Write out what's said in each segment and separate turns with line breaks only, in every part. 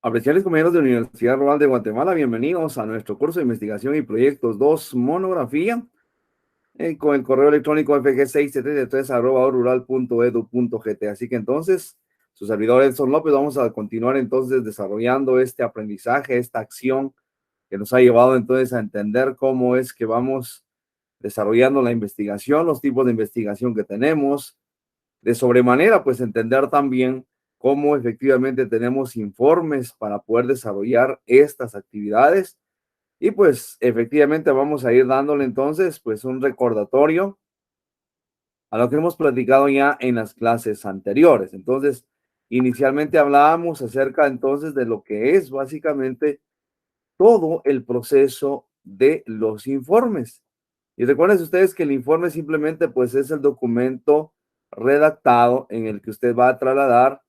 Apreciables compañeros de la Universidad Rural de Guatemala, bienvenidos a nuestro curso de investigación y proyectos 2 monografía con el correo electrónico fg673@rural.edu.gt. Así que entonces, su servidor Edson López, vamos a continuar entonces desarrollando este aprendizaje, esta acción que nos ha llevado entonces a entender cómo es que vamos desarrollando la investigación, los tipos de investigación que tenemos, de sobremanera, pues entender también cómo efectivamente tenemos informes para poder desarrollar estas actividades y pues efectivamente vamos a ir dándole entonces pues un recordatorio a lo que hemos platicado ya en las clases anteriores. Entonces, inicialmente hablábamos acerca entonces de lo que es básicamente todo el proceso de los informes. Y recuerden ustedes que el informe simplemente pues es el documento redactado en el que usted va a trasladar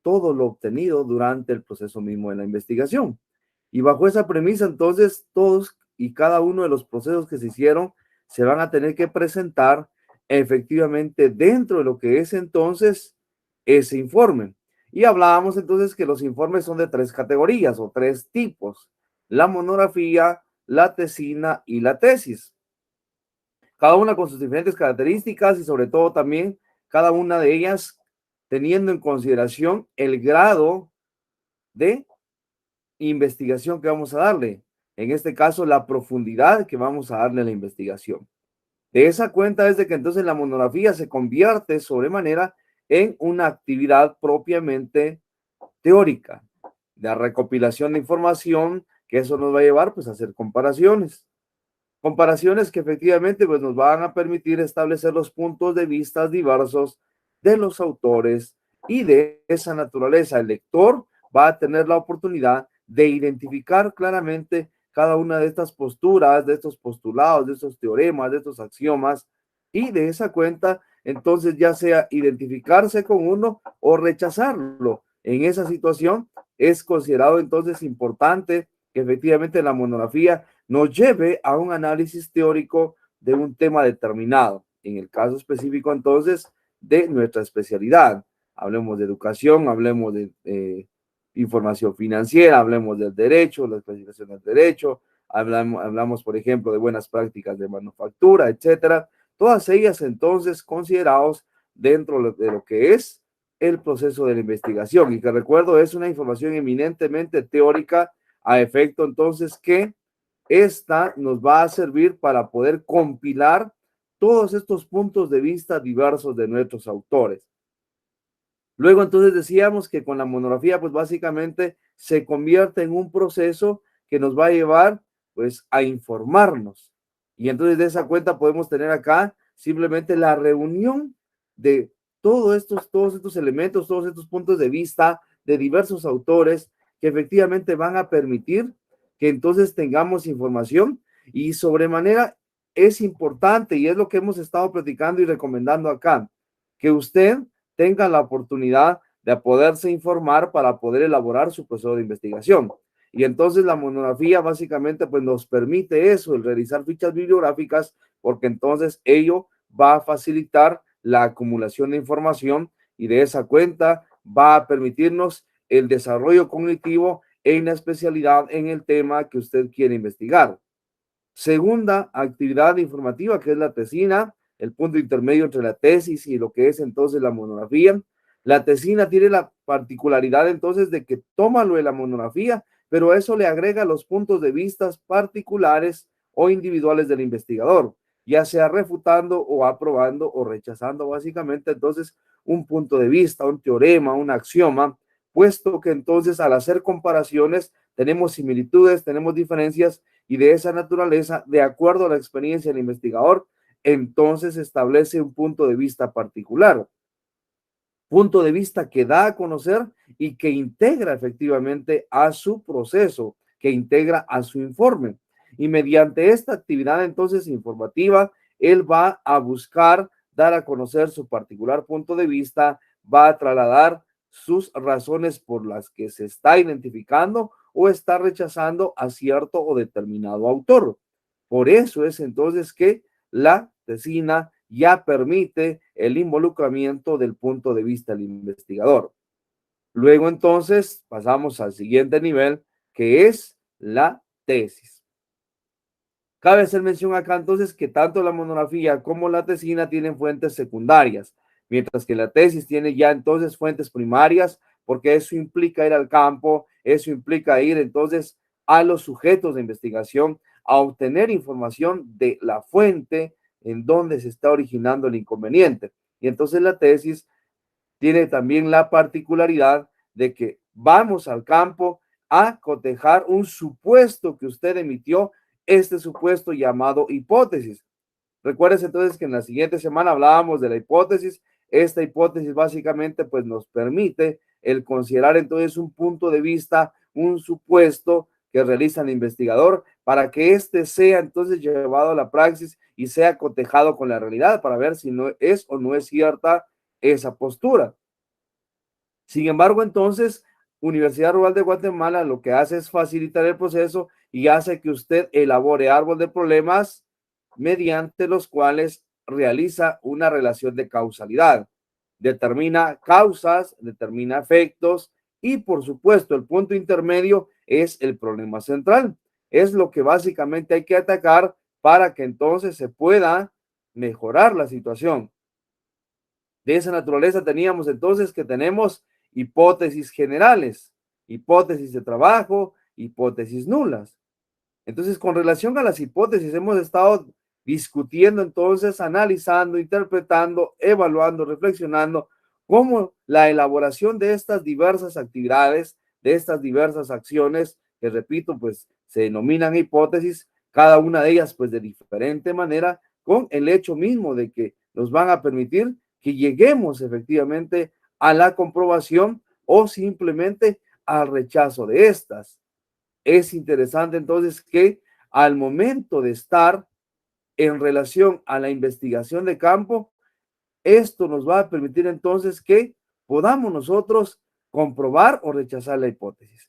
todo lo obtenido durante el proceso mismo de la investigación. Y bajo esa premisa, entonces, todos y cada uno de los procesos que se hicieron se van a tener que presentar efectivamente dentro de lo que es entonces ese informe. Y hablábamos entonces que los informes son de tres categorías o tres tipos: la monografía, la tesina y la tesis. Cada una con sus diferentes características y sobre todo también cada una de ellas teniendo en consideración el grado de investigación que vamos a darle. En este caso, la profundidad que vamos a darle a la investigación. De esa cuenta es de que entonces la monografía se convierte sobremanera en una actividad propiamente teórica, de recopilación de información, que eso nos va a llevar pues a hacer comparaciones. Comparaciones que efectivamente pues nos van a permitir establecer los puntos de vista diversos de los autores y de esa naturaleza. El lector va a tener la oportunidad de identificar claramente cada una de estas posturas, de estos postulados, de estos teoremas, de estos axiomas, y de esa cuenta, entonces ya sea identificarse con uno o rechazarlo. En esa situación es considerado entonces importante que efectivamente la monografía nos lleve a un análisis teórico de un tema determinado. En el caso específico, entonces, de nuestra especialidad. Hablemos de educación, hablemos de información financiera, hablemos del derecho, la especialización del derecho, hablamos, por ejemplo, de buenas prácticas de manufactura, etcétera. Todas ellas, entonces, considerados dentro de lo que es el proceso de la investigación. Y que recuerdo, es una información eminentemente teórica a efecto, entonces, que esta nos va a servir para poder compilar todos estos puntos de vista diversos de nuestros autores. Luego entonces decíamos que con la monografía pues básicamente se convierte en un proceso que nos va a llevar pues a informarnos. Y entonces de esa cuenta podemos tener acá simplemente la reunión de todos estos elementos, todos estos puntos de vista de diversos autores que efectivamente van a permitir que entonces tengamos información. Y sobremanera es importante, y es lo que hemos estado platicando y recomendando acá, que usted tenga la oportunidad de poderse informar para poder elaborar su proceso de investigación. Y entonces la monografía básicamente pues nos permite eso, el realizar fichas bibliográficas, porque entonces ello va a facilitar la acumulación de información y de esa cuenta va a permitirnos el desarrollo cognitivo en la especialidad en el tema que usted quiere investigar. Segunda actividad informativa, que es la tesina, el punto intermedio entre la tesis y lo que es entonces la monografía. La tesina tiene la particularidad entonces de que toma lo de la monografía, pero a eso le agrega los puntos de vista particulares o individuales del investigador, ya sea refutando o aprobando o rechazando básicamente entonces un punto de vista, un teorema, un axioma, puesto que entonces al hacer comparaciones tenemos similitudes, tenemos diferencias y de esa naturaleza, de acuerdo a la experiencia del investigador, entonces establece un punto de vista particular, punto de vista que da a conocer y que integra efectivamente a su proceso, que integra a su informe. Y mediante esta actividad entonces informativa, él va a buscar dar a conocer su particular punto de vista, va a trasladar sus razones por las que se está identificando o está rechazando a cierto o determinado autor. Por eso es entonces que la tesina ya permite el involucramiento del punto de vista del investigador. Luego entonces pasamos al siguiente nivel, que es la tesis. Cabe hacer mención acá entonces que tanto la monografía como la tesina tienen fuentes secundarias, mientras que la tesis tiene ya entonces fuentes primarias, porque eso implica ir al campo, eso implica ir entonces a los sujetos de investigación a obtener información de la fuente en donde se está originando el inconveniente. Y entonces la tesis tiene también la particularidad de que vamos al campo a cotejar un supuesto que usted emitió, este supuesto llamado hipótesis. Recuerden entonces que en la siguiente semana hablábamos de la hipótesis. Esta hipótesis básicamente pues nos permite el considerar entonces un punto de vista, un supuesto que realiza el investigador para que éste sea entonces llevado a la praxis y sea cotejado con la realidad para ver si no es o no es cierta esa postura. Sin embargo, entonces, Universidad Rural de Guatemala lo que hace es facilitar el proceso y hace que usted elabore árbol de problemas mediante los cuales realiza una relación de causalidad. Determina causas, determina efectos y, por supuesto, el punto intermedio es el problema central. Es lo que básicamente hay que atacar para que entonces se pueda mejorar la situación. De esa naturaleza teníamos entonces que tenemos hipótesis generales, hipótesis de trabajo, hipótesis nulas. Entonces, con relación a las hipótesis, hemos estado discutiendo entonces, analizando, interpretando, evaluando, reflexionando cómo la elaboración de estas diversas actividades, de estas diversas acciones, que repito, pues se denominan hipótesis, cada una de ellas pues de diferente manera, con el hecho mismo de que nos van a permitir que lleguemos efectivamente a la comprobación o simplemente al rechazo de estas. Es interesante entonces que al momento de estar en relación a la investigación de campo, esto nos va a permitir entonces que podamos nosotros comprobar o rechazar la hipótesis.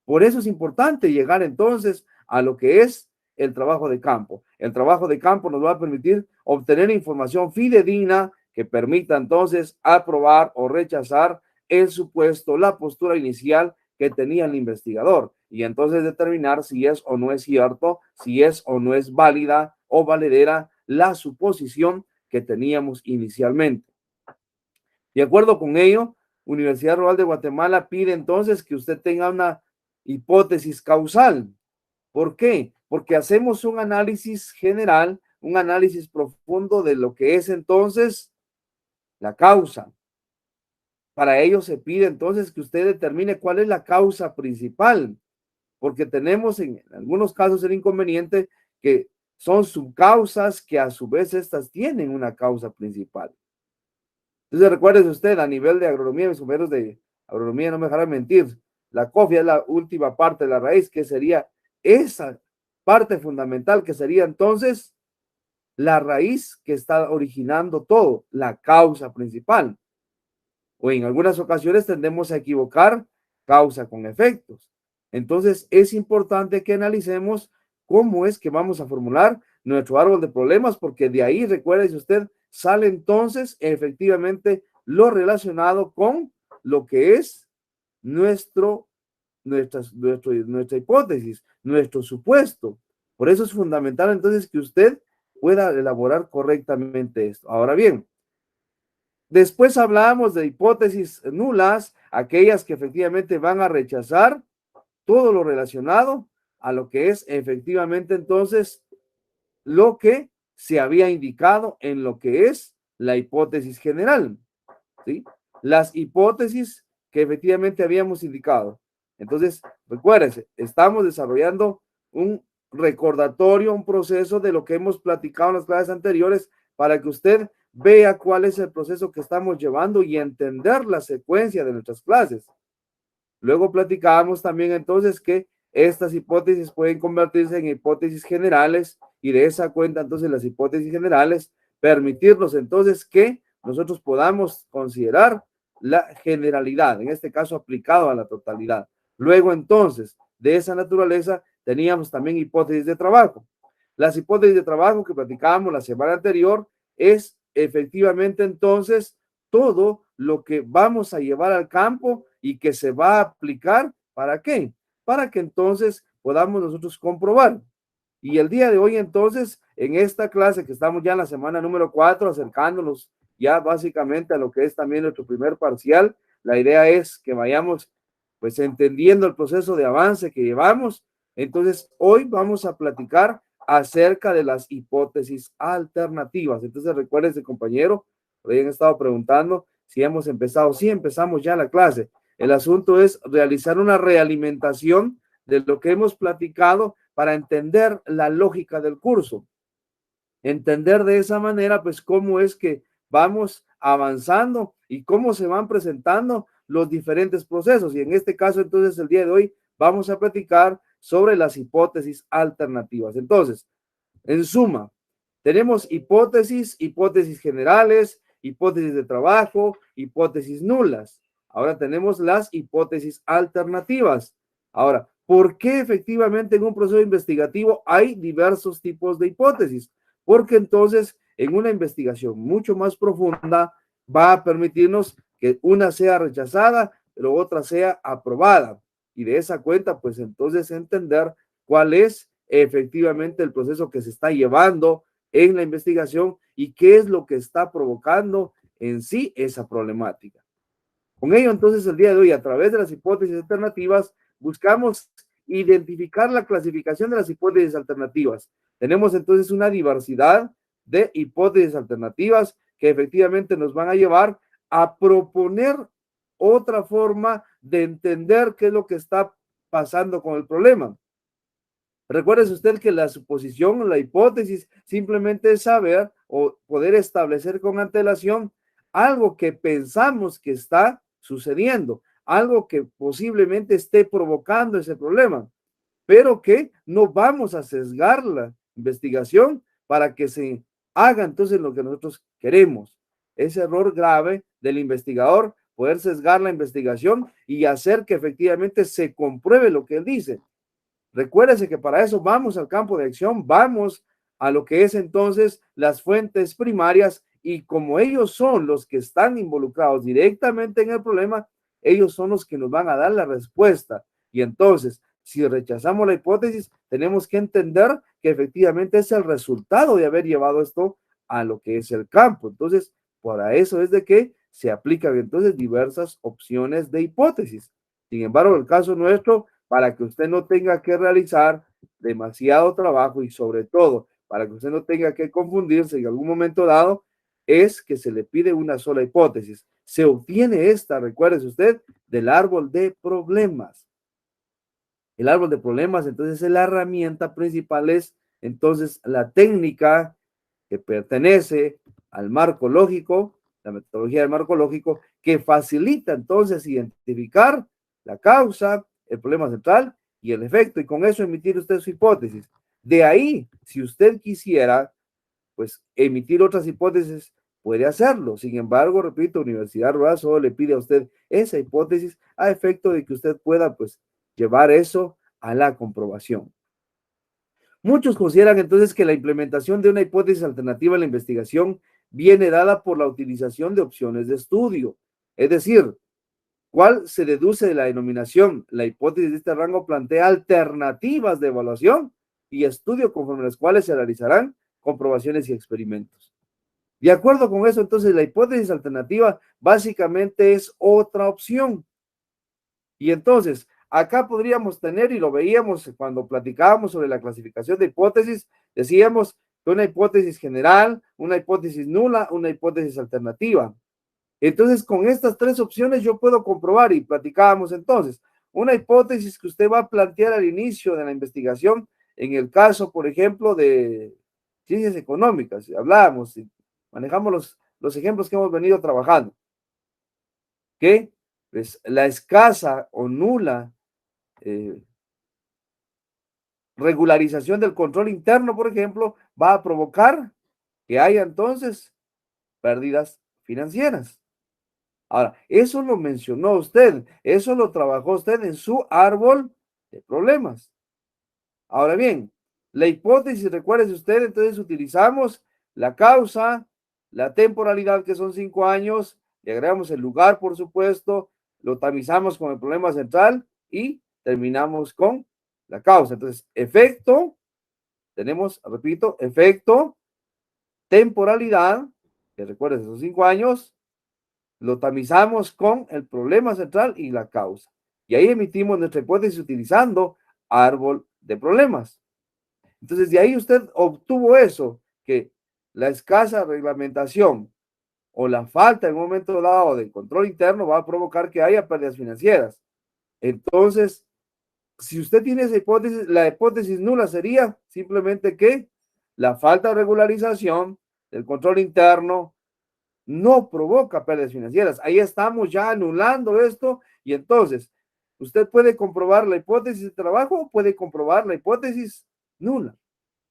Por eso es importante llegar entonces a lo que es el trabajo de campo. El trabajo de campo nos va a permitir obtener información fidedigna que permita entonces aprobar o rechazar el supuesto, la postura inicial que tenía el investigador y entonces determinar si es o no es cierto, si es o no es válida o valedera la suposición que teníamos inicialmente. De acuerdo con ello, Universidad Rural de Guatemala pide entonces que usted tenga una hipótesis causal. ¿Por qué? Porque hacemos un análisis general, un análisis profundo de lo que es entonces la causa. Para ello se pide entonces que usted determine cuál es la causa principal, porque tenemos en algunos casos el inconveniente que son subcausas que a su vez estas tienen una causa principal. Entonces recuérdese usted a nivel de agronomía, mis compañeros de agronomía no me dejarán mentir, la cofia es la última parte de la raíz, que sería esa parte fundamental, que sería entonces la raíz que está originando todo, la causa principal. O en algunas ocasiones tendemos a equivocar causa con efectos. Entonces es importante que analicemos cómo es que vamos a formular nuestro árbol de problemas, porque de ahí, recuerde usted, sale entonces efectivamente lo relacionado con lo que es nuestra hipótesis, nuestro supuesto. Por eso es fundamental entonces que usted pueda elaborar correctamente esto. Ahora bien, después hablamos de hipótesis nulas, aquellas que efectivamente van a rechazar todo lo relacionado a lo que es efectivamente entonces lo que se había indicado en lo que es la hipótesis general, ¿sí? Las hipótesis que efectivamente habíamos indicado. Entonces, recuérdense, estamos desarrollando un recordatorio, un proceso de lo que hemos platicado en las clases anteriores para que usted vea cuál es el proceso que estamos llevando y entender la secuencia de nuestras clases. Luego platicábamos también entonces que estas hipótesis pueden convertirse en hipótesis generales y de esa cuenta entonces las hipótesis generales permitirnos entonces que nosotros podamos considerar la generalidad, en este caso aplicado a la totalidad. Luego entonces de esa naturaleza teníamos también hipótesis de trabajo. Las hipótesis de trabajo que platicábamos la semana anterior es efectivamente entonces todo lo que vamos a llevar al campo y que se va a aplicar. ¿Para qué? Para que entonces podamos nosotros comprobar. Y el día de hoy, entonces, en esta clase que estamos ya en la semana número 4, acercándonos ya básicamente a lo que es también nuestro primer parcial, la idea es que vayamos pues entendiendo el proceso de avance que llevamos. Entonces, hoy vamos a platicar acerca de las hipótesis alternativas. Entonces, recuérdense, compañero, por ahí han estado preguntando si hemos empezado. Sí, empezamos ya la clase. El asunto es realizar una realimentación de lo que hemos platicado para entender la lógica del curso. Entender de esa manera, pues, cómo es que vamos avanzando y cómo se van presentando los diferentes procesos. Y en este caso, entonces, el día de hoy vamos a platicar sobre las hipótesis alternativas. Entonces, en suma, tenemos hipótesis generales, hipótesis de trabajo, hipótesis nulas. Ahora tenemos las hipótesis alternativas. Ahora, ¿por qué efectivamente en un proceso investigativo hay diversos tipos de hipótesis? Porque entonces en una investigación mucho más profunda va a permitirnos que una sea rechazada, pero otra sea aprobada. Y de esa cuenta, pues entonces entender cuál es efectivamente el proceso que se está llevando en la investigación y qué es lo que está provocando en sí esa problemática. Con ello, entonces, el día de hoy, a través de las hipótesis alternativas, buscamos identificar la clasificación de las hipótesis alternativas. Tenemos entonces una diversidad de hipótesis alternativas que efectivamente nos van a llevar a proponer otra forma de entender qué es lo que está pasando con el problema. Recuerde usted que la suposición o la hipótesis simplemente es saber o poder establecer con antelación algo que pensamos que está sucediendo, algo que posiblemente esté provocando ese problema, pero que no vamos a sesgar la investigación para que se haga entonces lo que nosotros queremos. Ese error grave del investigador, poder sesgar la investigación y hacer que efectivamente se compruebe lo que él dice. Recuérdese que para eso vamos al campo de acción, vamos a lo que es entonces las fuentes primarias y como ellos son los que están involucrados directamente en el problema, ellos son los que nos van a dar la respuesta. Y entonces, si rechazamos la hipótesis, tenemos que entender que efectivamente es el resultado de haber llevado esto a lo que es el campo. Entonces, para eso es de que se aplican entonces diversas opciones de hipótesis. Sin embargo, el caso nuestro, para que usted no tenga que realizar demasiado trabajo y sobre todo para que usted no tenga que confundirse en algún momento dado, es que se le pide una sola hipótesis. Se obtiene esta, recuérdese usted, del árbol de problemas. El árbol de problemas, entonces, es la herramienta principal, es entonces la técnica que pertenece al marco lógico, la metodología del marco lógico, que facilita entonces identificar la causa, el problema central y el efecto, y con eso emitir usted su hipótesis. De ahí, si usted quisiera, pues emitir otras hipótesis, puede hacerlo. Sin embargo, repito, Universidad Rural solo le pide a usted esa hipótesis a efecto de que usted pueda, pues, llevar eso a la comprobación. Muchos consideran entonces que la implementación de una hipótesis alternativa en la investigación viene dada por la utilización de opciones de estudio. Es decir, ¿cuál se deduce de la denominación? La hipótesis de este rango plantea alternativas de evaluación y estudio conforme las cuales se realizarán comprobaciones y experimentos. De acuerdo con eso, entonces, la hipótesis alternativa básicamente es otra opción. Y entonces, acá podríamos tener, y lo veíamos cuando platicábamos sobre la clasificación de hipótesis, decíamos que una hipótesis general, una hipótesis nula, una hipótesis alternativa. Entonces, con estas tres opciones yo puedo comprobar y platicábamos entonces. Una hipótesis que usted va a plantear al inicio de la investigación, en el caso, por ejemplo, de ciencias económicas, hablábamos y manejamos los ejemplos que hemos venido trabajando, que pues, la escasa o nula regularización del control interno, por ejemplo, va a provocar que haya entonces pérdidas financieras. Ahora, eso lo mencionó usted, eso lo trabajó usted en su árbol de problemas. Ahora bien, la hipótesis, recuérdese usted, entonces utilizamos la causa, la temporalidad, que son 5 años, le agregamos el lugar, por supuesto, lo tamizamos con el problema central y terminamos con la causa. Entonces, efecto, tenemos, repito, efecto, temporalidad, que recuerden esos 5 años, lo tamizamos con el problema central y la causa. Y ahí emitimos nuestra hipótesis utilizando árbol de problemas. Entonces, de ahí usted obtuvo eso, que la escasa reglamentación o la falta en un momento dado de control interno va a provocar que haya pérdidas financieras. Entonces, si usted tiene esa hipótesis, la hipótesis nula sería simplemente que la falta de regularización del control interno no provoca pérdidas financieras. Ahí estamos ya anulando esto y entonces usted puede comprobar la hipótesis de trabajo o puede comprobar la hipótesis nula,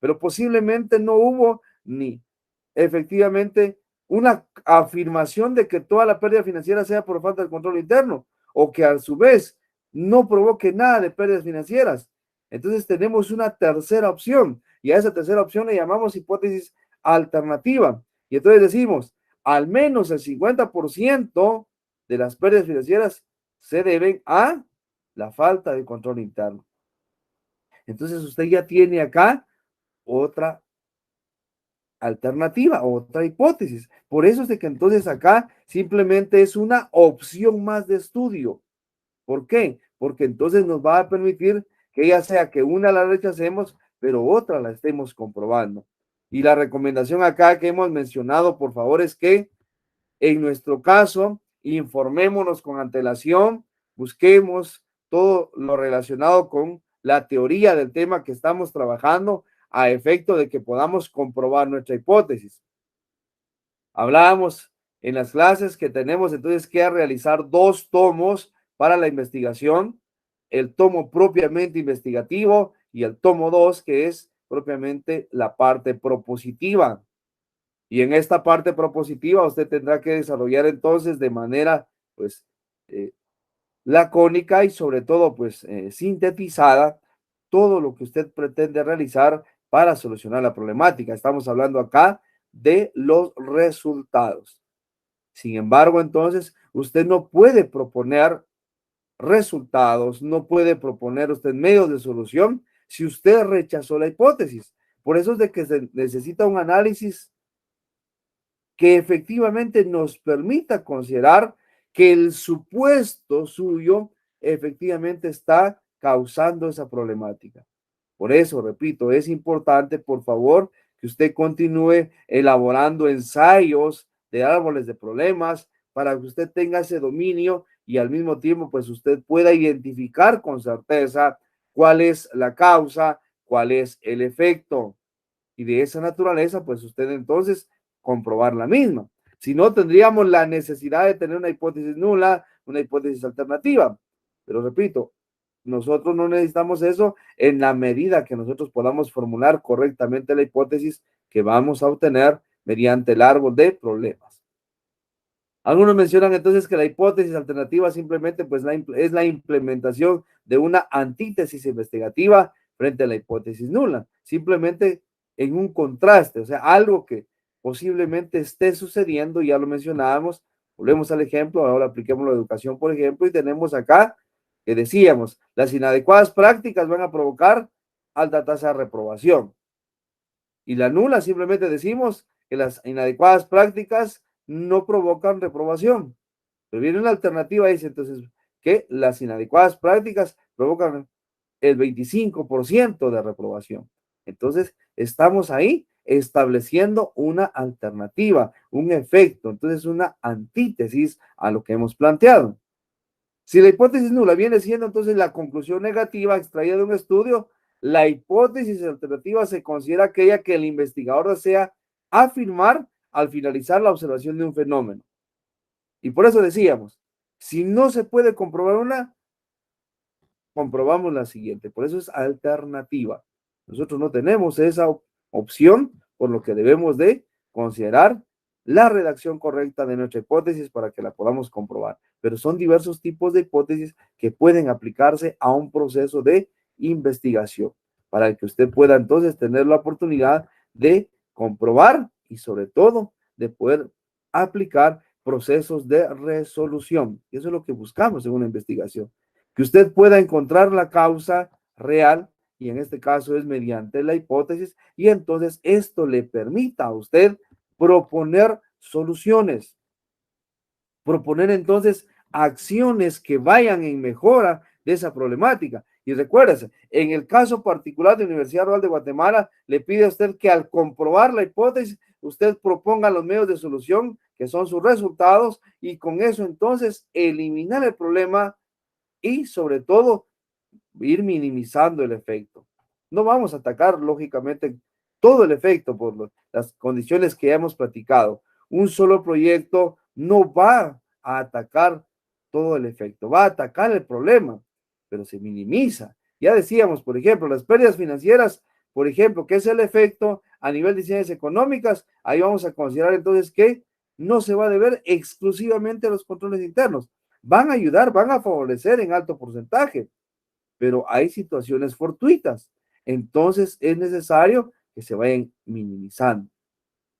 pero posiblemente no hubo ni efectivamente una afirmación de que toda la pérdida financiera sea por falta de control interno o que a su vez no provoque nada de pérdidas financieras. Entonces tenemos una tercera opción y a esa tercera opción le llamamos hipótesis alternativa. Y entonces decimos, al menos el 50% de las pérdidas financieras se deben a la falta de control interno. Entonces usted ya tiene acá otra alternativa, otra hipótesis. Por eso es de que entonces acá simplemente es una opción más de estudio. ¿Por qué? Porque entonces nos va a permitir que ya sea que una la rechacemos, pero otra la estemos comprobando. Y la recomendación acá que hemos mencionado, por favor, es que en nuestro caso, informémonos con antelación, busquemos todo lo relacionado con la teoría del tema que estamos trabajando a efecto de que podamos comprobar nuestra hipótesis. Hablábamos en las clases que tenemos entonces que realizar 2 tomos para la investigación, el tomo propiamente investigativo y el tomo 2 que es propiamente la parte propositiva. Y en esta parte propositiva usted tendrá que desarrollar entonces de manera pues lacónica y sobre todo pues sintetizada todo lo que usted pretende realizar para solucionar la problemática. Estamos hablando acá de los resultados. Sin embargo, entonces usted no puede proponer resultados, no puede proponer usted medios de solución si usted rechazó la hipótesis. Por eso es de que se necesita un análisis que efectivamente nos permita considerar que el supuesto suyo efectivamente está causando esa problemática. Por eso, repito, es importante, por favor, que usted continúe elaborando ensayos de árboles de problemas para que usted tenga ese dominio y al mismo tiempo, pues usted pueda identificar con certeza cuál es la causa, cuál es el efecto. Y de esa naturaleza, pues usted entonces comprobar la misma. Si no, tendríamos la necesidad de tener una hipótesis nula, una hipótesis alternativa. Pero repito, nosotros no necesitamos eso en la medida que nosotros podamos formular correctamente la hipótesis que vamos a obtener mediante el árbol de problemas. Algunos mencionan entonces que la hipótesis alternativa simplemente pues es la implementación de una antítesis investigativa frente a la hipótesis nula, simplemente en un contraste, o sea, algo que posiblemente esté sucediendo, ya lo mencionábamos, volvemos al ejemplo, ahora apliquemos la educación, por ejemplo, y tenemos acá que decíamos, las inadecuadas prácticas van a provocar alta tasa de reprobación. Y la nula simplemente decimos que las inadecuadas prácticas no provocan reprobación. Pero viene una alternativa, dice entonces que las inadecuadas prácticas provocan el 25% de reprobación. Entonces, estamos ahí estableciendo una alternativa, un efecto, entonces una antítesis a lo que hemos planteado. Si la hipótesis nula viene siendo entonces la conclusión negativa extraída de un estudio, la hipótesis alternativa se considera aquella que el investigador desea afirmar al finalizar la observación de un fenómeno. Y por eso decíamos, si no se puede comprobar una, comprobamos la siguiente. Por eso es alternativa. Nosotros no tenemos esa opción, por lo que debemos de considerar la redacción correcta de nuestra hipótesis para que la podamos comprobar. Pero son diversos tipos de hipótesis que pueden aplicarse a un proceso de investigación para que usted pueda entonces tener la oportunidad de comprobar y sobre todo de poder aplicar procesos de resolución. Y eso es lo que buscamos en una investigación, que usted pueda encontrar la causa real, y en este caso es mediante la hipótesis, y entonces esto le permita a usted proponer soluciones, proponer entonces acciones que vayan en mejora de esa problemática. Y recuérdese, en el caso particular de la Universidad Rural de Guatemala, le pide a usted que al comprobar la hipótesis, usted proponga los medios de solución, que son sus resultados, y con eso entonces eliminar el problema y sobre todo ir minimizando el efecto. No vamos a atacar, lógicamente, todo el efecto por las condiciones que ya hemos platicado. Un solo proyecto no va a atacar todo el efecto, va a atacar el problema, pero se minimiza. Ya decíamos, por ejemplo, las pérdidas financieras, por ejemplo, que es el efecto a nivel de decisiones económicas, ahí vamos a considerar entonces que no se va a deber exclusivamente a los controles internos. Van a ayudar, van a favorecer en alto porcentaje, pero hay situaciones fortuitas. Entonces es necesario que se vayan minimizando.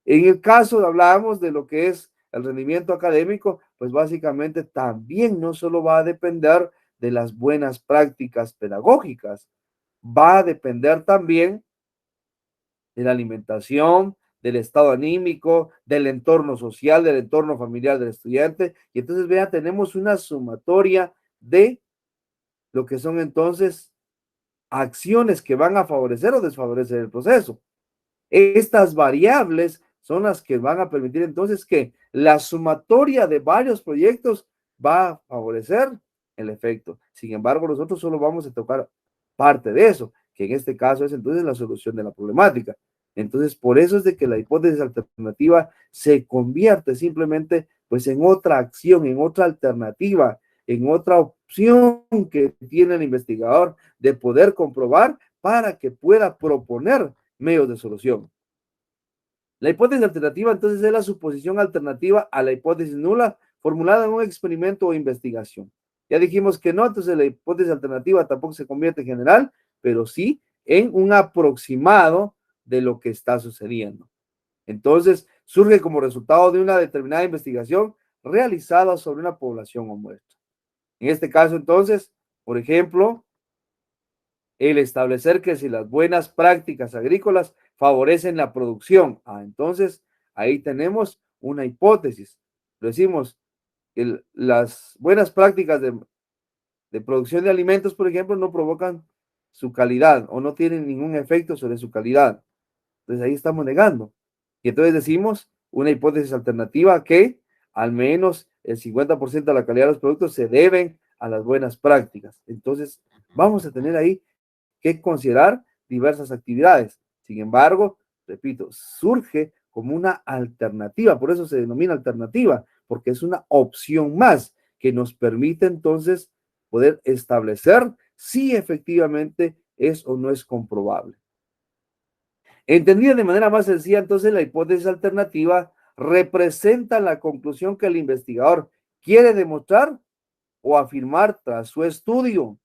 En el caso, hablábamos de lo que es el rendimiento académico, pues básicamente también no solo va a depender de las buenas prácticas pedagógicas, va a depender también de la alimentación, del estado anímico, del entorno social, del entorno familiar del estudiante. Y entonces, vean, tenemos una sumatoria de lo que son entonces acciones que van a favorecer o desfavorecer el proceso. Estas variables son las que van a permitir entonces que la sumatoria de varios proyectos va a favorecer el efecto. Sin embargo, nosotros solo vamos a tocar parte de eso, que en este caso es entonces la solución de la problemática. Entonces, por eso es de que la hipótesis alternativa se convierte simplemente pues en otra acción, en otra alternativa, en otra opción que tiene el investigador de poder comprobar para que pueda proponer medios de solución. La hipótesis alternativa entonces es la suposición alternativa a la hipótesis nula formulada en un experimento o investigación. Ya dijimos que no, entonces la hipótesis alternativa tampoco se convierte en general, pero sí en un aproximado de lo que está sucediendo. Entonces, surge como resultado de una determinada investigación realizada sobre una población o muestra. En este caso, entonces, por ejemplo, el establecer que si las buenas prácticas agrícolas favorecen la producción. Entonces, ahí tenemos una hipótesis. Lo decimos, las buenas prácticas de producción de alimentos, por ejemplo, no provocan su calidad o no tienen ningún efecto sobre su calidad. Entonces, ahí estamos negando. Y entonces decimos una hipótesis alternativa que al menos el 50% de la calidad de los productos se deben a las buenas prácticas. Entonces, vamos a tener ahí que considerar diversas actividades. Sin embargo, repito, surge como una alternativa, por eso se denomina alternativa, porque es una opción más que nos permite entonces poder establecer si efectivamente es o no es comprobable. Entendida de manera más sencilla, entonces la hipótesis alternativa representa la conclusión que el investigador quiere demostrar o afirmar tras su estudio.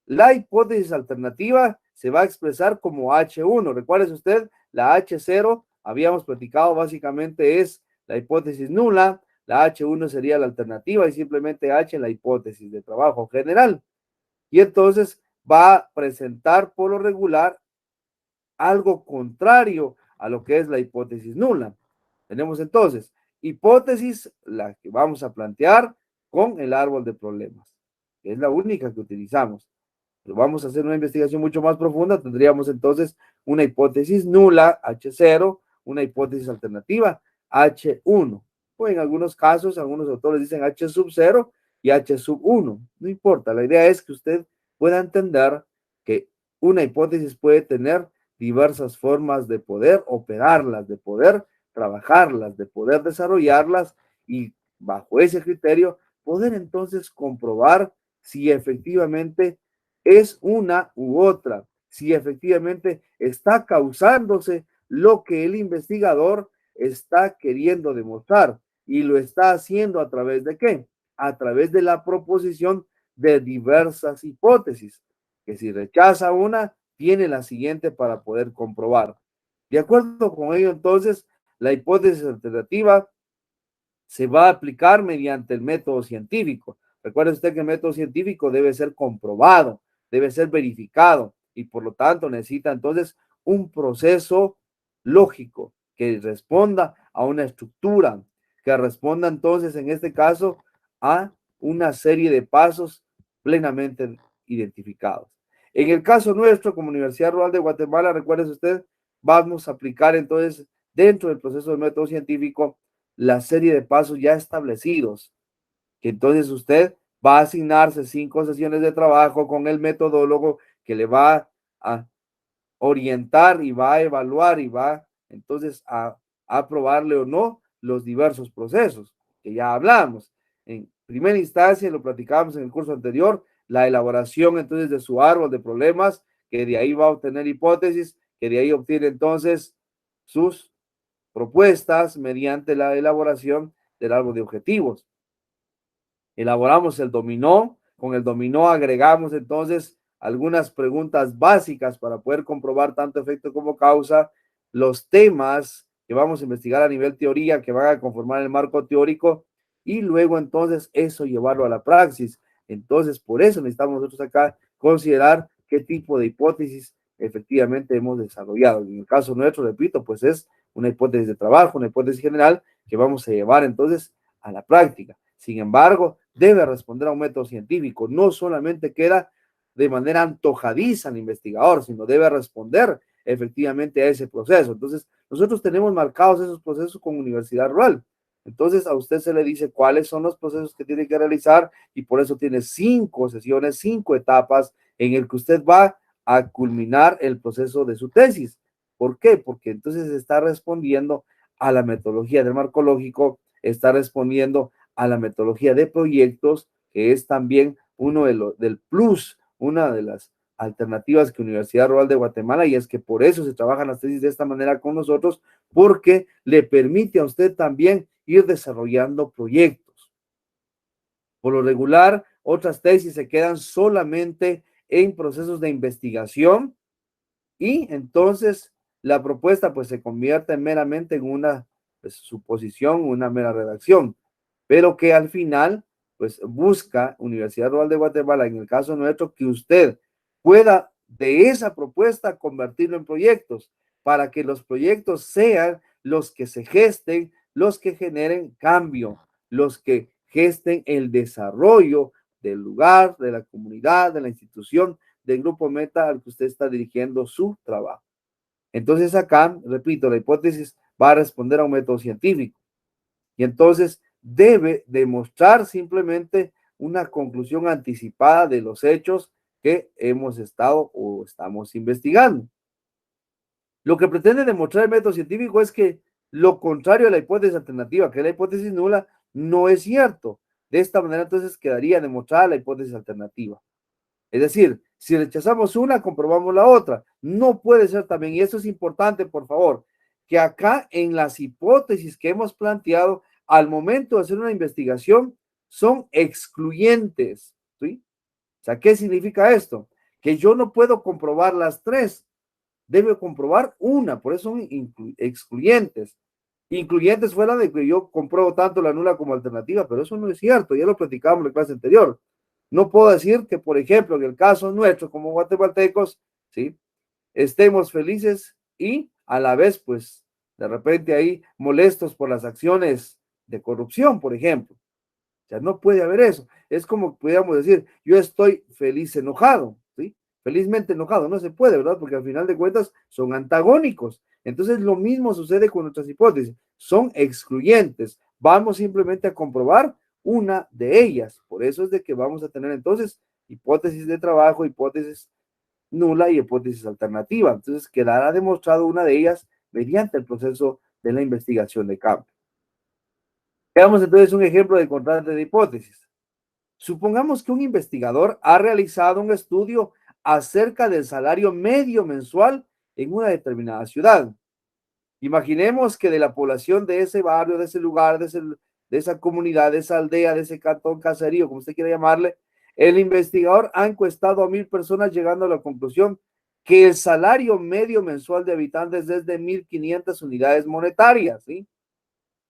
La hipótesis alternativa se va a expresar como H1. Recuerde usted, la H0, habíamos platicado, básicamente es la hipótesis nula, la H1 sería la alternativa y simplemente H la hipótesis de trabajo general. Y entonces va a presentar por lo regular algo contrario a lo que es la hipótesis nula. Tenemos entonces hipótesis, la que vamos a plantear con el árbol de problemas, que es la única que utilizamos. Pero vamos a hacer una investigación mucho más profunda, tendríamos entonces una hipótesis nula, H0, una hipótesis alternativa, H1. O en algunos casos, algunos autores dicen H sub 0 y H sub 1. No importa, la idea es que usted pueda entender que una hipótesis puede tener diversas formas de poder operarlas, de poder trabajarlas, de poder desarrollarlas y bajo ese criterio poder entonces comprobar si efectivamente es una u otra, si efectivamente está causándose lo que el investigador está queriendo demostrar y lo está haciendo a través de ¿qué? A través de la proposición de diversas hipótesis, que si rechaza una, tiene la siguiente para poder comprobar. De acuerdo con ello, entonces, la hipótesis alternativa se va a aplicar mediante el método científico. Recuerde usted que el método científico debe ser comprobado, debe ser verificado y por lo tanto necesita entonces un proceso lógico que responda a una estructura, que responda entonces en este caso a una serie de pasos plenamente identificados. En el caso nuestro, como Universidad Rural de Guatemala, recuerde usted, vamos a aplicar entonces dentro del proceso del método científico la serie de pasos ya establecidos, que entonces usted va a asignarse 5 sesiones de trabajo con el metodólogo que le va a orientar y va a evaluar y va entonces a aprobarle o no los diversos procesos que ya hablamos. En primera instancia, lo platicábamos en el curso anterior, la elaboración entonces de su árbol de problemas, que de ahí va a obtener hipótesis, que de ahí obtiene entonces sus propuestas mediante la elaboración del árbol de objetivos. Elaboramos el dominó, con el dominó agregamos entonces algunas preguntas básicas para poder comprobar tanto efecto como causa, los temas que vamos a investigar a nivel teoría que van a conformar el marco teórico y luego entonces eso llevarlo a la praxis. Entonces, por eso necesitamos nosotros acá considerar qué tipo de hipótesis efectivamente hemos desarrollado. En el caso nuestro, repito, pues es una hipótesis de trabajo, una hipótesis general que vamos a llevar entonces a la práctica. Sin embargo, debe responder a un método científico. No solamente queda de manera antojadiza al investigador, sino debe responder efectivamente a ese proceso. Entonces, nosotros tenemos marcados esos procesos con Universidad Rural. Entonces, a usted se le dice cuáles son los procesos que tiene que realizar y por eso tiene 5 sesiones, 5 etapas en el que usted va a culminar el proceso de su tesis. ¿Por qué? Porque entonces está respondiendo a la metodología del marco lógico, está respondiendo a la metodología de proyectos, que es también uno del plus, una de las alternativas que Universidad Rural de Guatemala, y es que por eso se trabajan las tesis de esta manera con nosotros, porque le permite a usted también ir desarrollando proyectos. Por lo regular, otras tesis se quedan solamente en procesos de investigación y entonces la propuesta pues se convierte meramente en una pues, suposición, una mera redacción, pero que al final pues busca Universidad Rural de Guatemala, en el caso nuestro, que usted pueda de esa propuesta convertirlo en proyectos, para que los proyectos sean los que se gesten, los que generen cambio, los que gesten el desarrollo del lugar, de la comunidad, de la institución, del grupo meta al que usted está dirigiendo su trabajo. Entonces acá, repito, la hipótesis va a responder a un método científico y entonces debe demostrar simplemente una conclusión anticipada de los hechos que hemos estado o estamos investigando. Lo que pretende demostrar el método científico es que lo contrario a la hipótesis alternativa, que es la hipótesis nula, no es cierto. De esta manera entonces quedaría demostrada la hipótesis alternativa. Es decir, si rechazamos una, comprobamos la otra. No puede ser también, y esto es importante, por favor, que acá en las hipótesis que hemos planteado al momento de hacer una investigación son excluyentes, ¿sí? O sea, ¿qué significa esto? Que yo no puedo comprobar las tres, debo comprobar una, por eso son excluyentes. Incluyentes fuera de que yo compruebo tanto la nula como alternativa, pero eso no es cierto, ya lo platicamos en la clase anterior. No puedo decir que, por ejemplo, en el caso nuestro como guatemaltecos, ¿sí? Estemos felices y a la vez, pues, de repente ahí molestos por las acciones de corrupción, por ejemplo. O sea, no puede haber eso. Es como podríamos decir, yo estoy feliz enojado, ¿sí? Felizmente enojado, no se puede, ¿verdad? Porque al final de cuentas son antagónicos. Entonces lo mismo sucede con nuestras hipótesis, son excluyentes. Vamos simplemente a comprobar una de ellas. Por eso es de que vamos a tener entonces hipótesis de trabajo, hipótesis nula y hipótesis alternativa. Entonces quedará demostrado una de ellas mediante el proceso de la investigación de campo. Veamos entonces un ejemplo de contraste de hipótesis. Supongamos que un investigador ha realizado un estudio acerca del salario medio mensual en una determinada ciudad. Imaginemos que de la población de ese barrio, de ese lugar, de esa comunidad, de esa aldea, de ese cantón, caserío, como usted quiera llamarle, el investigador ha encuestado a 1,000 personas llegando a la conclusión que el salario medio mensual de habitantes es de 1,500 unidades monetarias, ¿sí?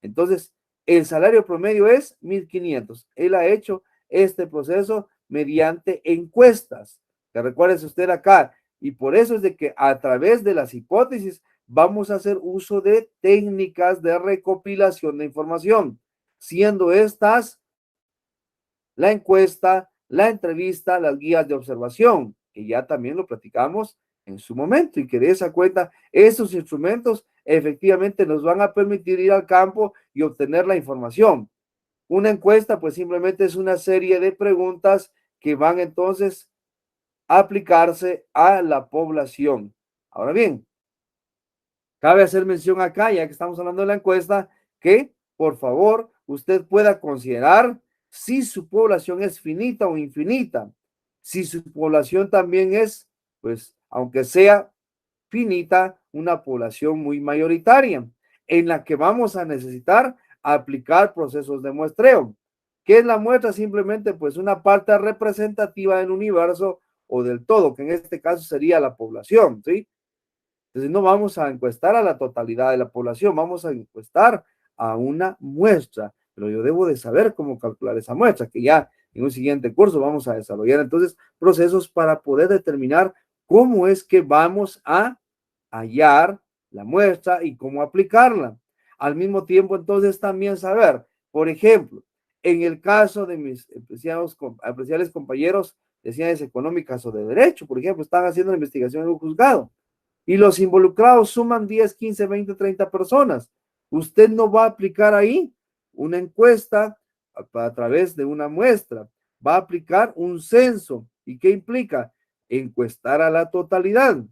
Entonces, el salario promedio es 1.500. Él ha hecho este proceso mediante encuestas, que recuérdese usted acá, y por eso es de que a través de las hipótesis vamos a hacer uso de técnicas de recopilación de información, siendo estas la encuesta, la entrevista, las guías de observación, que ya también lo platicamos en su momento, y que de esa cuenta, esos instrumentos efectivamente nos van a permitir ir al campo y obtener la información. Una encuesta, pues simplemente es una serie de preguntas que van entonces a aplicarse a la población. Ahora bien, cabe hacer mención acá, ya que estamos hablando de la encuesta, que por favor usted pueda considerar si su población es finita o infinita. Si su población también es, pues, aunque sea finita, una población muy mayoritaria, en la que vamos a necesitar aplicar procesos de muestreo. ¿Qué es la muestra? Simplemente, pues, una parte representativa del universo o del todo, que en este caso sería la población, ¿sí? Entonces no vamos a encuestar a la totalidad de la población, vamos a encuestar a una muestra, pero yo debo de saber cómo calcular esa muestra, que ya en un siguiente curso vamos a desarrollar entonces procesos para poder determinar cómo es que vamos a hallar la muestra y cómo aplicarla. Al mismo tiempo, entonces también saber, por ejemplo, en el caso de mis apreciables compañeros de ciencias económicas o de derecho, por ejemplo, están haciendo una investigación en un juzgado y los involucrados suman 10, 15, 20, 30 personas. Usted no va a aplicar ahí una encuesta a través de una muestra, va a aplicar un censo. ¿Y qué implica? Encuestar a la totalidad,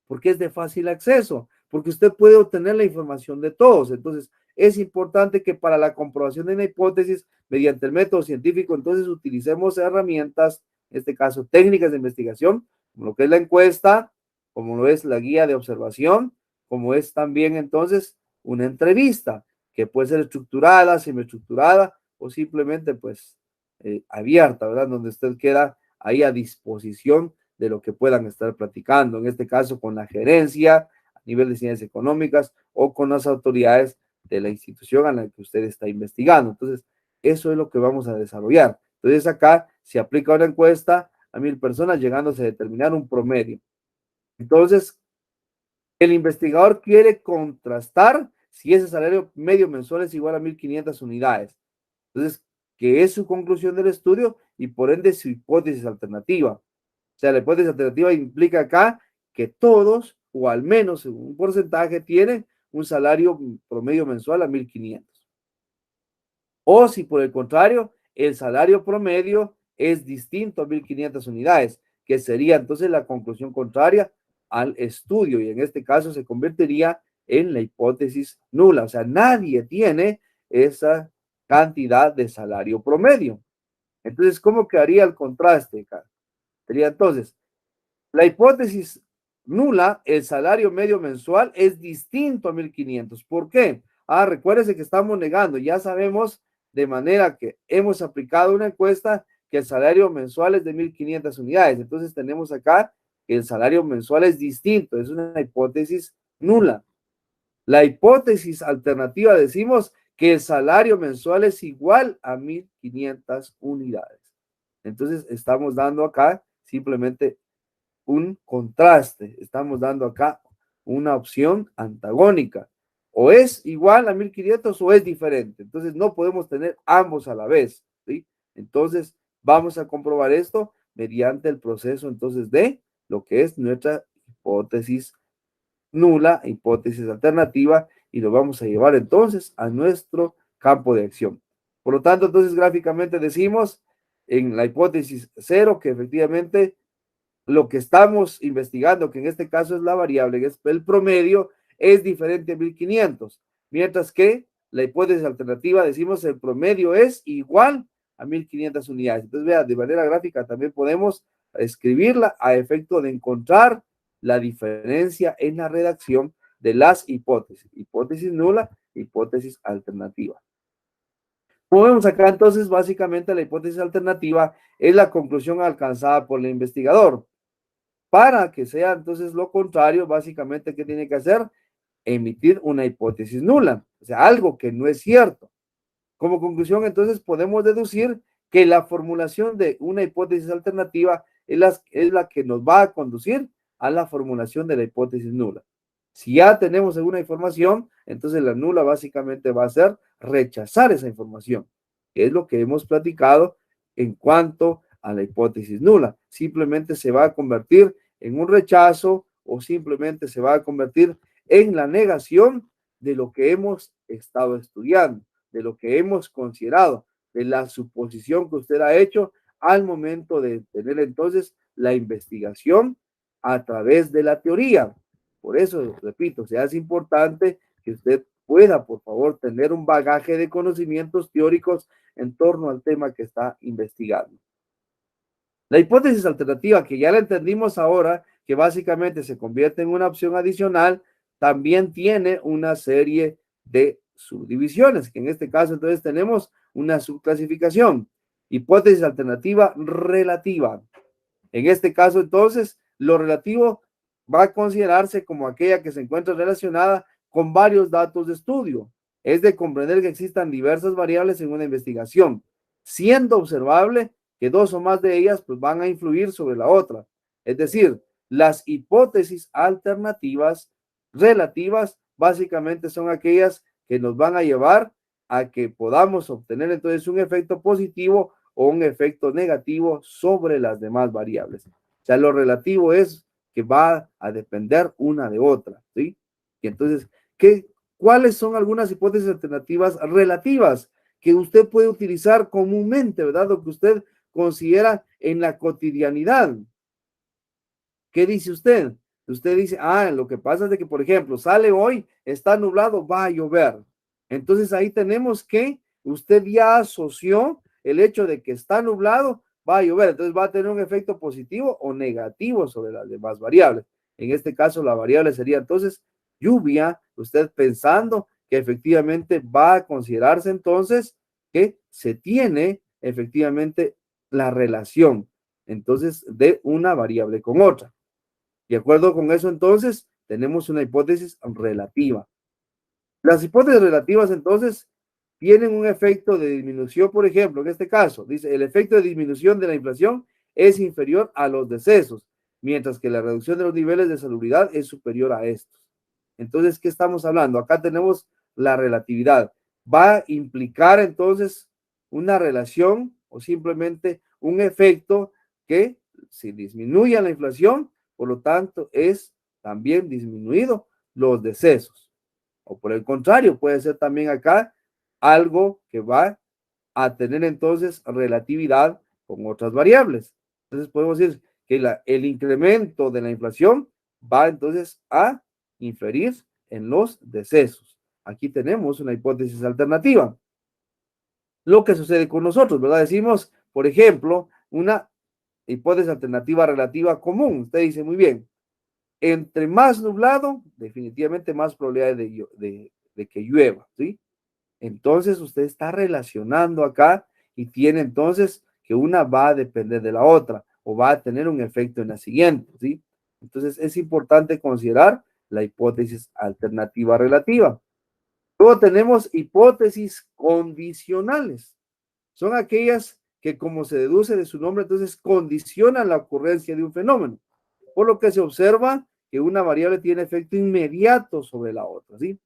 porque es de fácil acceso, porque usted puede obtener la información de todos. Entonces, es importante que para la comprobación de una hipótesis mediante el método científico, entonces utilicemos herramientas, en este caso técnicas de investigación, como lo que es la encuesta, como lo es la guía de observación, como es también entonces una entrevista, que puede ser estructurada, semiestructurada o simplemente pues abierta, ¿verdad? Donde usted queda ahí a disposición de lo que puedan estar platicando, en este caso con la gerencia a nivel de ciencias económicas o con las autoridades de la institución a la que usted está investigando. Entonces, eso es lo que vamos a desarrollar. Entonces, acá se aplica una encuesta a 1.000 personas, llegándose a determinar un promedio. Entonces, el investigador quiere contrastar si ese salario medio mensual es igual a 1.500 unidades. Entonces, ¿qué es su conclusión del estudio? Y por ende su hipótesis alternativa. O sea, la hipótesis alternativa implica acá que todos, o al menos un porcentaje, tienen un salario promedio mensual a 1.500. O si por el contrario, el salario promedio es distinto a 1.500 unidades, que sería entonces la conclusión contraria al estudio, y en este caso se convertiría en la hipótesis nula. O sea, nadie tiene esa cantidad de salario promedio. Entonces, ¿cómo quedaría el contraste? Sería entonces, la hipótesis nula, el salario medio mensual es distinto a 1.500. ¿Por qué? Recuérdese que estamos negando, ya sabemos de manera que hemos aplicado una encuesta que el salario mensual es de 1.500 unidades. Entonces tenemos acá que el salario mensual es distinto, es una hipótesis nula. La hipótesis alternativa decimos que el salario mensual es igual a 1.500 unidades. Entonces estamos dando acá simplemente un contraste, estamos dando acá una opción antagónica, o es igual a 1.500 o es diferente. Entonces no podemos tener ambos a la vez, ¿sí? Entonces vamos a comprobar esto mediante el proceso entonces de lo que es nuestra hipótesis nula, hipótesis alternativa, y lo vamos a llevar entonces a nuestro campo de acción. Por lo tanto, entonces gráficamente decimos en la hipótesis cero que efectivamente lo que estamos investigando, que en este caso es la variable, que es el promedio, es diferente a 1.500, mientras que la hipótesis alternativa decimos el promedio es igual a 1.500 unidades. Entonces, vea, de manera gráfica también podemos escribirla a efecto de encontrar la diferencia en la redacción de las hipótesis. Hipótesis nula, hipótesis alternativa. Como vemos acá, entonces, básicamente la hipótesis alternativa es la conclusión alcanzada por el investigador. Para que sea entonces lo contrario, básicamente, ¿qué tiene que hacer? emitir una hipótesis nula, o sea, algo que no es cierto. Como conclusión, entonces, podemos deducir que la formulación de una hipótesis alternativa es la que nos va a conducir a la formulación de la hipótesis nula. Si ya tenemos alguna información, entonces la nula básicamente va a ser rechazar esa información, que es lo que hemos platicado en cuanto a la hipótesis nula. Simplemente se va a convertir en un rechazo o simplemente se va a convertir en la negación de lo que hemos estado estudiando, de lo que hemos considerado, de la suposición que usted ha hecho al momento de tener entonces la investigación a través de la teoría. Por eso, repito, se hace importante que usted pueda, por favor, tener un bagaje de conocimientos teóricos en torno al tema que está investigando. La hipótesis alternativa, que ya la entendimos ahora, que básicamente se convierte en una opción adicional, también tiene una serie de subdivisiones, que en este caso entonces tenemos una subclasificación. Hipótesis alternativa relativa. En este caso entonces, lo relativo va a considerarse como aquella que se encuentra relacionada con varios datos de estudio. Es de comprender que existan diversas variables en una investigación, siendo observable que dos o más de ellas pues, van a influir sobre la otra. Es decir, las hipótesis alternativas relativas básicamente son aquellas que nos van a llevar a que podamos obtener entonces un efecto positivo o un efecto negativo sobre las demás variables. O sea, lo relativo es que va a depender una de otra, ¿sí? Y entonces, ¿cuáles son algunas hipótesis alternativas relativas que usted puede utilizar comúnmente, ¿verdad? Lo que usted considera en la cotidianidad. ¿Qué dice usted? Usted dice, lo que pasa es de que, por ejemplo, sale hoy, está nublado, va a llover. Entonces ahí tenemos que usted ya asoció el hecho de que está nublado, va a llover. Entonces va a tener un efecto positivo o negativo sobre las demás variables. En este caso, la variable sería entonces lluvia, usted pensando que efectivamente va a considerarse entonces que se tiene efectivamente la relación entonces de una variable con otra. De acuerdo con eso, entonces, tenemos una hipótesis relativa. Las hipótesis relativas, entonces, tienen un efecto de disminución, por ejemplo, en este caso, dice, el efecto de disminución de la inflación es inferior a los decesos, mientras que la reducción de los niveles de salubridad es superior a estos. Entonces, ¿qué estamos hablando? Acá tenemos la relatividad. Va a implicar, entonces, una relación o simplemente un efecto que si disminuye la inflación, por lo tanto, es también disminuido los decesos. O por el contrario, puede ser también acá algo que va a tener entonces relatividad con otras variables. Entonces podemos decir que el incremento de la inflación va entonces a inferir en los decesos. Aquí tenemos una hipótesis alternativa. Lo que sucede con nosotros, ¿verdad? Decimos, por ejemplo, una hipótesis alternativa relativa común. Usted dice, muy bien, entre más nublado, definitivamente más probabilidad de que llueva, ¿sí? Entonces usted está relacionando acá y tiene entonces que una va a depender de la otra o va a tener un efecto en la siguiente, ¿sí? Entonces es importante considerar la hipótesis alternativa relativa. Luego tenemos hipótesis condicionales. Son aquellas que, como se deduce de su nombre, entonces condicionan la ocurrencia de un fenómeno, por lo que se observa que una variable tiene efecto inmediato sobre la otra, ¿sí?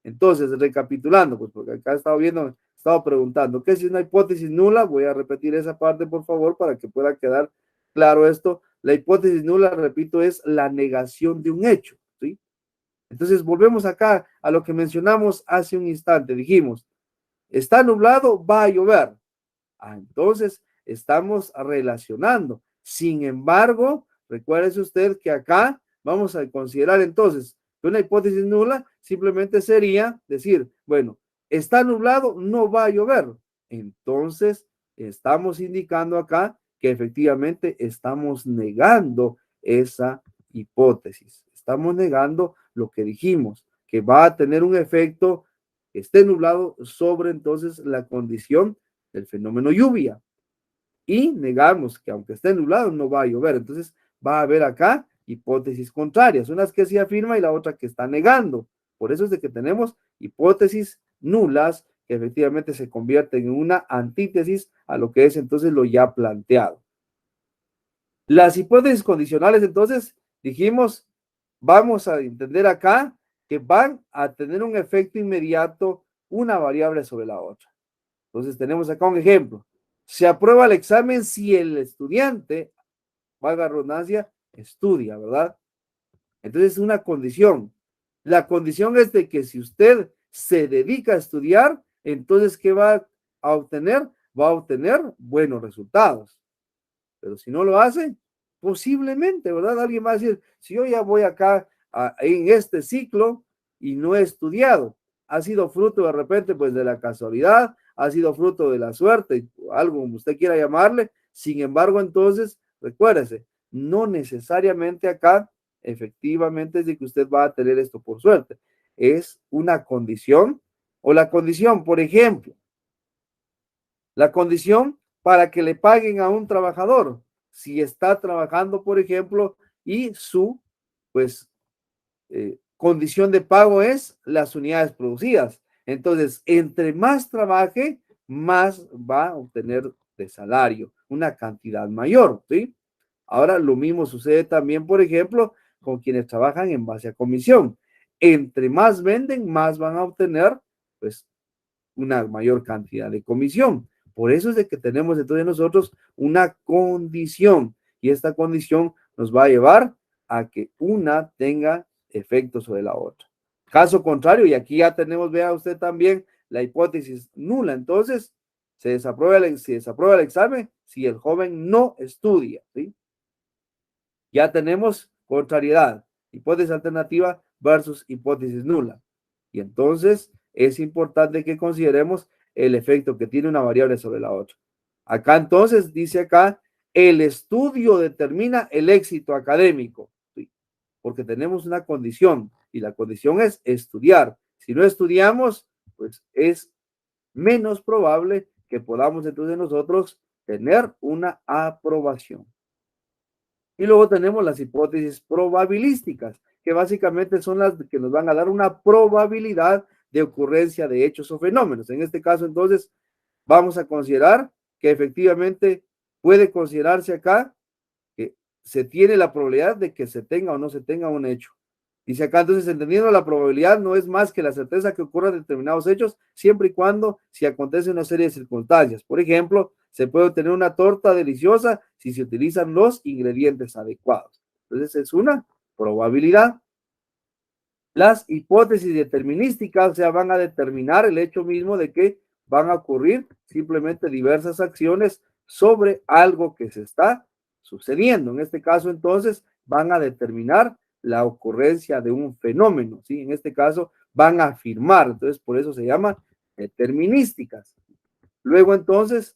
Entonces, recapitulando, pues porque acá he estado preguntando, ¿qué es una hipótesis nula? Voy a repetir esa parte, por favor, para que pueda quedar claro esto. La hipótesis nula, repito, es la negación de un hecho, ¿sí? Entonces, volvemos acá a lo que mencionamos hace un instante. Dijimos, está nublado, va a llover. Entonces, estamos relacionando. Sin embargo, recuérdese usted que acá vamos a considerar entonces que una hipótesis nula simplemente sería decir, bueno, está nublado, no va a llover. Entonces, estamos indicando acá que efectivamente estamos negando esa hipótesis. Estamos negando lo que dijimos, que va a tener un efecto que esté nublado sobre entonces la condición del fenómeno lluvia. Y negamos que aunque esté nublado no va a llover. Entonces va a haber acá hipótesis contrarias, unas que sí afirma y la otra que está negando. Por eso es de que tenemos hipótesis nulas que efectivamente se convierten en una antítesis a lo que es entonces lo ya planteado. Las hipótesis condicionales, entonces, dijimos, vamos a entender acá que van a tener un efecto inmediato una variable sobre la otra. Entonces, tenemos acá un ejemplo. Se aprueba el examen si el estudiante, valga la redundancia, estudia, ¿verdad? Entonces, es una condición. La condición es de que si usted se dedica a estudiar, entonces, ¿qué va a obtener? Va a obtener buenos resultados. Pero si no lo hace, posiblemente, ¿verdad? Alguien va a decir, si yo ya voy acá en este ciclo y no he estudiado, ha sido fruto de repente pues de la casualidad, ha sido fruto de la suerte, algo como usted quiera llamarle. Sin embargo, entonces, recuérdese, no necesariamente acá efectivamente es de que usted va a tener esto por suerte. Es una condición o la condición, por ejemplo, la condición para que le paguen a un trabajador, si está trabajando, por ejemplo, y su, pues, condición de pago es las unidades producidas. Entonces, entre más trabaje, más va a obtener de salario, una cantidad mayor, ¿sí? Ahora, lo mismo sucede también, por ejemplo, con quienes trabajan en base a comisión. Entre más venden, más van a obtener, pues, una mayor cantidad de comisión. Por eso es de que tenemos entonces nosotros una condición y esta condición nos va a llevar a que una tenga efecto sobre la otra. Caso contrario, y aquí ya tenemos, vea usted también, la hipótesis nula. Entonces, se desaprueba el examen si el joven no estudia, ¿sí? Ya tenemos contrariedad, hipótesis alternativa versus hipótesis nula. Y entonces es importante que consideremos el efecto que tiene una variable sobre la otra. Acá entonces dice acá, el estudio determina el éxito académico, ¿sí? Porque tenemos una condición y la condición es estudiar. Si no estudiamos, pues es menos probable que podamos entonces nosotros tener una aprobación. Y luego tenemos las hipótesis probabilísticas, que básicamente son las que nos van a dar una probabilidad de ocurrencia de hechos o fenómenos. En este caso, entonces, vamos a considerar que efectivamente puede considerarse acá que se tiene la probabilidad de que se tenga o no se tenga un hecho. Dice acá, entonces, entendiendo la probabilidad no es más que la certeza que ocurran determinados hechos, siempre y cuando si acontece una serie de circunstancias. Por ejemplo, se puede obtener una torta deliciosa si se utilizan los ingredientes adecuados. Entonces, es una probabilidad. Las hipótesis determinísticas, o sea, van a determinar el hecho mismo de que van a ocurrir simplemente diversas acciones sobre algo que se está sucediendo. En este caso, entonces, van a determinar la ocurrencia de un fenómeno, ¿sí? En este caso, van a afirmar, entonces, por eso se llaman determinísticas. Luego, entonces,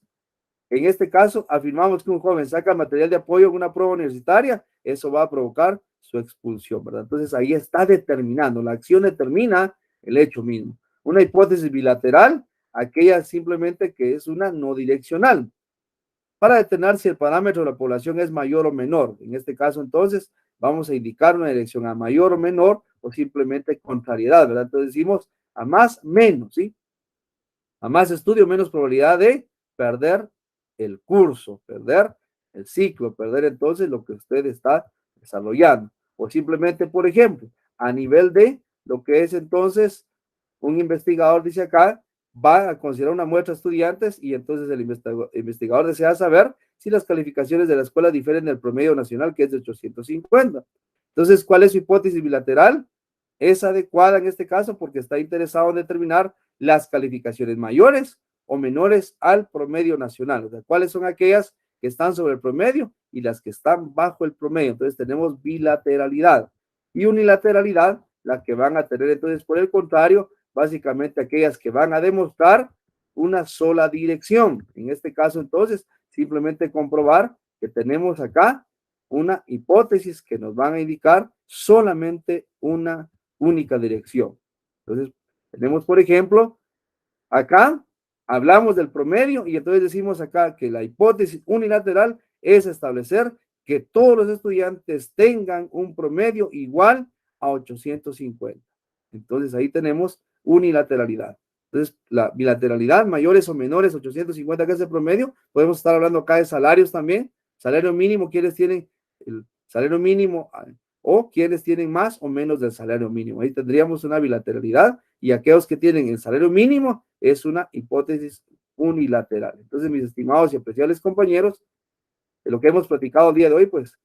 en este caso, afirmamos que un joven saca material de apoyo en una prueba universitaria, eso va a provocar su expulsión, ¿verdad? Entonces ahí está determinando, la acción determina el hecho mismo. Una hipótesis bilateral, aquella simplemente que es una no direccional, para determinar si el parámetro de la población es mayor o menor. En este caso, entonces, vamos a indicar una dirección a mayor o menor o simplemente contrariedad, ¿verdad? Entonces decimos a más, menos, ¿sí? A más estudio, menos probabilidad de perder el curso, perder el ciclo, perder entonces lo que usted está desarrollando. O simplemente, por ejemplo, a nivel de lo que es entonces un investigador, dice acá, va a considerar una muestra de estudiantes y entonces el investigador desea saber si las calificaciones de la escuela difieren del promedio nacional, que es de 850. Entonces, ¿cuál es su hipótesis bilateral? Es adecuada en este caso porque está interesado en determinar las calificaciones mayores o menores al promedio nacional. O sea, ¿cuáles son aquellas que están sobre el promedio y las que están bajo el promedio? Entonces tenemos bilateralidad y unilateralidad, la que van a tener entonces por el contrario, básicamente aquellas que van a demostrar una sola dirección. En este caso entonces, simplemente comprobar que tenemos acá una hipótesis que nos van a indicar solamente una única dirección. Entonces, tenemos, por ejemplo, acá hablamos del promedio y entonces decimos acá que la hipótesis unilateral es establecer que todos los estudiantes tengan un promedio igual a 850. Entonces ahí tenemos unilateralidad. Entonces, la bilateralidad, mayores o menores, 850, que es el promedio. Podemos estar hablando acá de salarios también. Salario mínimo, quienes tienen el salario mínimo o quienes tienen más o menos del salario mínimo. Ahí tendríamos una bilateralidad, y aquellos que tienen el salario mínimo es una hipótesis unilateral. Entonces, mis estimados y apreciables compañeros, de lo que hemos platicado el día de hoy, pues